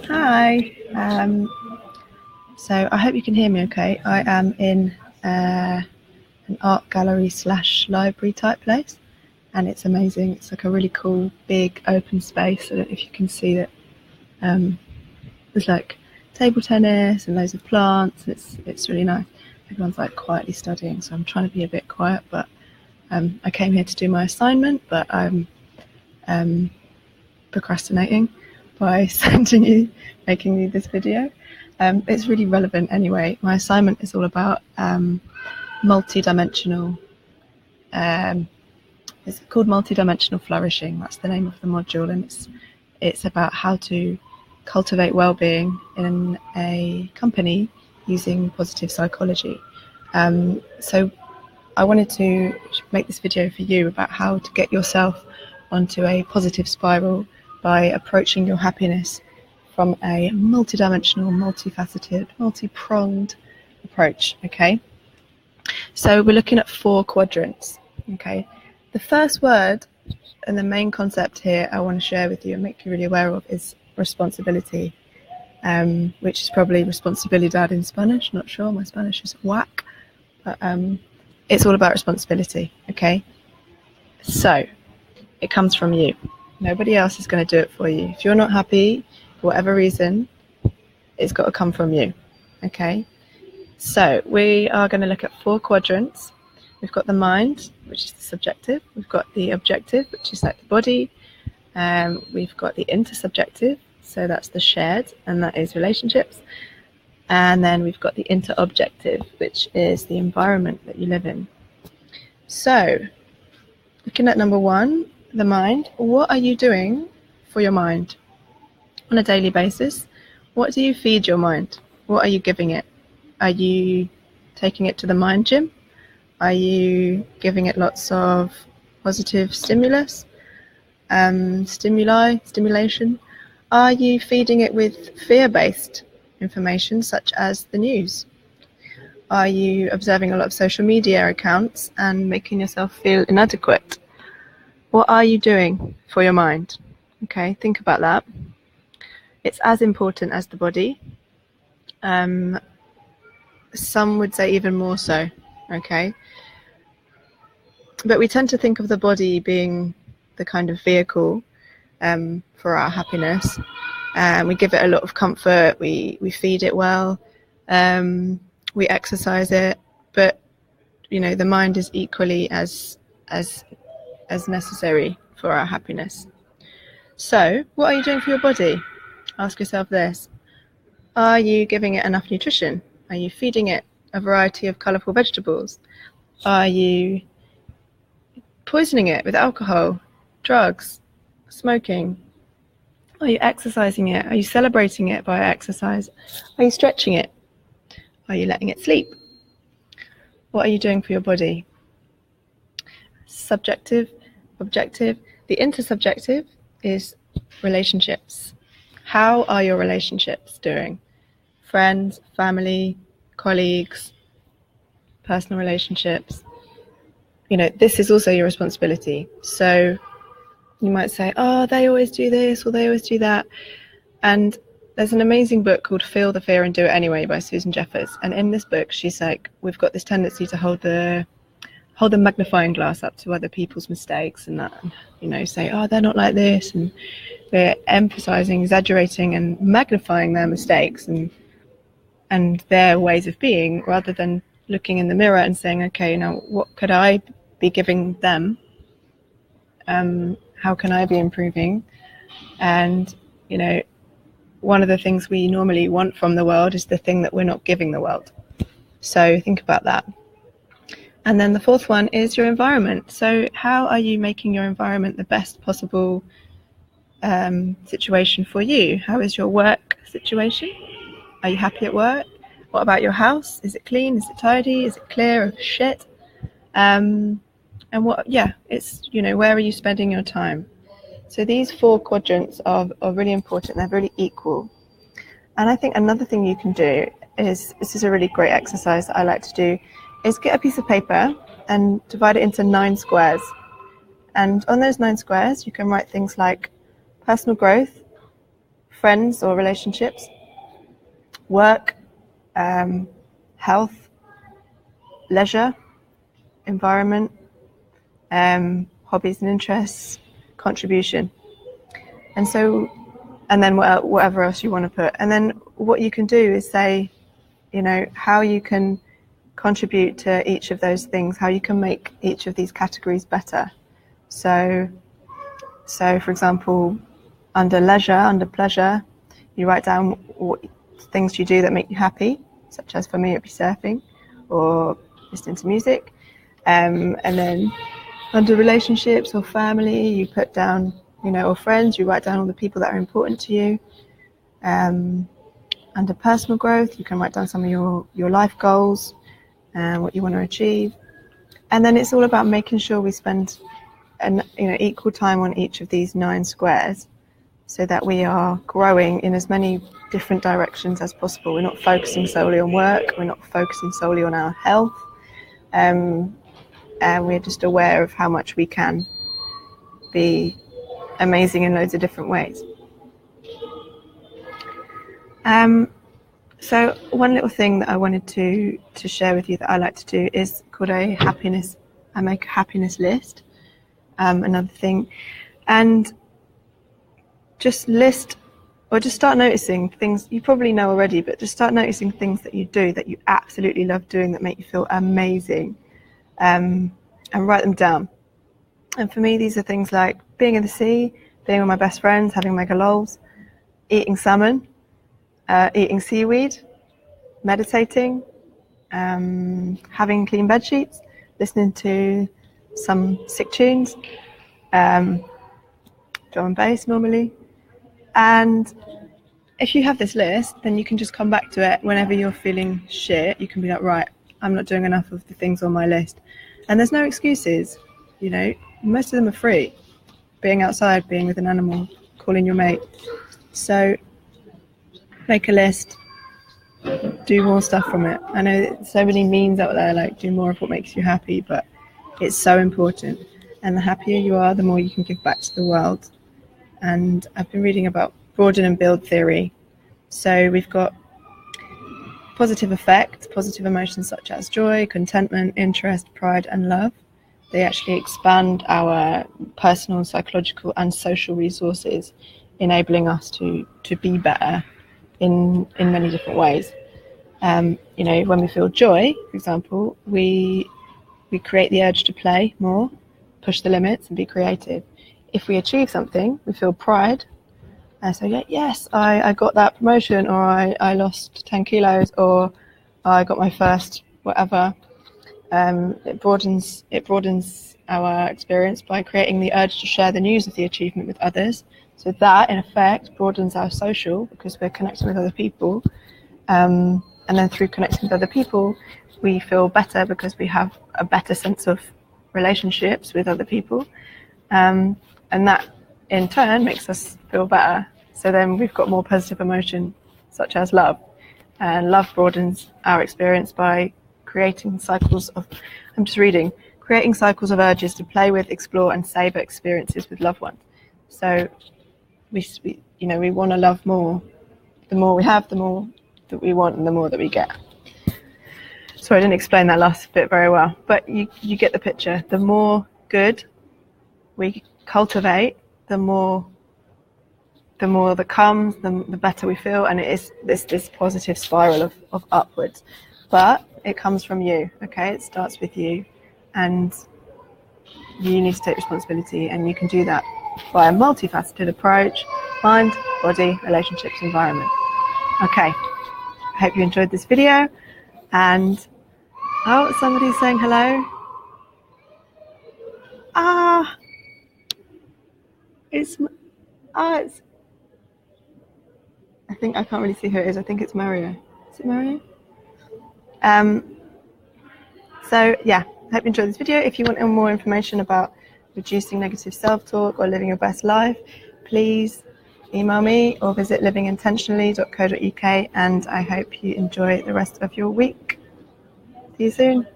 Hi. So I hope you can hear me okay. I am in an art gallery / library type place, and it's amazing. It's like a really cool, big, open space. I don't know if you can see that. There's like table tennis and loads of plants. It's really nice. Everyone's like quietly studying, so I'm trying to be a bit quiet. But I came here to do my assignment, but I'm procrastinating by making you this video. It's really relevant anyway. My assignment is all about multi-dimensional. It's called multi-dimensional flourishing. That's the name of the module, and it's about how to cultivate well-being in a company using positive psychology. So I wanted to make this video for you about how to get yourself onto a positive spiral by approaching your happiness from a multidimensional, multifaceted, multi-pronged approach. Okay, so we're looking at 4 quadrants. Okay, the first word and the main concept here I want to share with you and make you really aware of is responsibility, which is probably responsabilidad in Spanish. Not sure, my Spanish is whack, but it's all about responsibility. Okay, so it comes from you. Nobody else is going to do it for you. If you're not happy for whatever reason, it's got to come from you. Okay, so we are going to look at 4 quadrants. We've got the mind, which is the subjective. We've got the objective, which is like the body. We've got the intersubjective, so that's the shared, and that is relationships. And then we've got the interobjective, which is the environment that you live in. So, looking at number 1, the mind. What are you doing for your mind on a daily basis? What do you feed your mind? What are you giving it? Are you taking it to the mind gym? Are you giving it lots of positive stimulus, stimulation? Are you feeding it with fear-based information such as the news? Are you observing a lot of social media accounts and making yourself feel inadequate? What are you doing for your mind? Okay, think about that. It's as important as the body. Some would say even more so, okay? But we tend to think of the body being the kind of vehicle for our happiness. We give it a lot of comfort, we feed it well, we exercise it, but you know, the mind is equally as necessary for our happiness. So, what are you doing for your body? Ask yourself this. Are you giving it enough nutrition? Are you feeding it a variety of colourful vegetables? Are you poisoning it with alcohol, drugs, smoking? Are you exercising it? Are you celebrating it by exercise? Are you stretching it? Are you letting it sleep? What are you doing for your body? Subjective, objective. The intersubjective is relationships. How are your relationships doing? Friends, family, colleagues, personal relationships. You know, this is also your responsibility. So you might say, oh, they always do this or they always do that. And there's an amazing book called Feel the Fear and Do It Anyway by Susan Jeffers. And in this book, she's like, we've got this tendency to hold the magnifying glass up to other people's mistakes and that, you know, say, oh, they're not like this. And we're emphasizing, exaggerating and magnifying their mistakes and their ways of being, rather than looking in the mirror and saying, okay, now what could I be giving them? How can I be improving? And, you know, one of the things we normally want from the world is the thing that we're not giving the world. So think about that. And then the 4th one is your environment. So how are you making your environment the best possible situation for you? How is your work situation? Are you happy at work? What about your house? Is it clean? Is it tidy? Is it clear of shit? And it's, you know, where are you spending your time? So these 4 quadrants are really important. They're really equal. And I think another thing you can do is, this is a really great exercise that I like to do, is get a piece of paper and divide it into 9 squares. And on those 9 squares, you can write things like personal growth, friends or relationships, work, health, leisure, environment, hobbies and interests, contribution. And then whatever else you want to put. And then what you can do is say, how you can contribute to each of those things, how you can make each of these categories better. So for example, under leisure, under pleasure, you write down what things you do that make you happy, such as for me it'd be surfing or listening to music. And then under relationships or family, you put down, or friends, you write down all the people that are important to you. Under personal growth, you can write down some of your life goals and what you want to achieve. And then it's all about making sure we spend equal time on each of these 9 squares, so that we are growing in as many different directions as possible. We're not focusing solely on work, we're not focusing solely on our health, and we're just aware of how much we can be amazing in loads of different ways. So one little thing that I wanted to share with you that I like to do is called I make a happiness list. Another thing, and just list, or just start noticing things you probably know already, but just start noticing things that you do that you absolutely love doing, that make you feel amazing, and write them down. And for me, these are things like being in the sea, being with my best friends, having mega lols, eating salmon, eating seaweed, meditating, having clean bed sheets, listening to some sick tunes, drum and bass normally. And if you have this list, then you can just come back to it whenever you're feeling shit. You can be like, right, I'm not doing enough of the things on my list. And there's no excuses, most of them are free. Being outside, being with an animal, calling your mate. So make a list, do more stuff from it. I know there's so many memes out there, like do more of what makes you happy, but it's so important. And the happier you are, the more you can give back to the world. And I've been reading about broaden and build theory. So we've got positive effects, positive emotions such as joy, contentment, interest, pride, and love. They actually expand our personal, psychological, and social resources, enabling us to be better in many different ways. When we feel joy, for example, we create the urge to play more, push the limits, and be creative. If we achieve something, we feel pride. So yes, I got that promotion, or I lost 10 kilos, or I got my first whatever. It broadens our experience by creating the urge to share the news of the achievement with others. So that, in effect, broadens our social, because we're connecting with other people. And then through connecting with other people, we feel better because we have a better sense of relationships with other people. And that, in turn, makes us feel better. So then we've got more positive emotion, such as love. And love broadens our experience by creating cycles of urges to play with, explore, and savor experiences with loved ones. So we want to love more. The more we have, the more that we want, and the more that we get. Sorry, I didn't explain that last bit very well, but you get the picture. The more good we cultivate, the more that comes, the better we feel, and it is this positive spiral of upwards. But it comes from you, okay? It starts with you, and you need to take responsibility, and you can do that by a multifaceted approach: mind, body, relationships, environment. Okay, I hope you enjoyed this video, and somebody's saying hello. It's I think I can't really see who it is. I think it's Mario. Is it Mario? So yeah, I hope you enjoyed this video. If you want more information about reducing negative self-talk or living your best life, please email me or visit livingintentionally.co.uk, and I hope you enjoy the rest of your week. See you soon.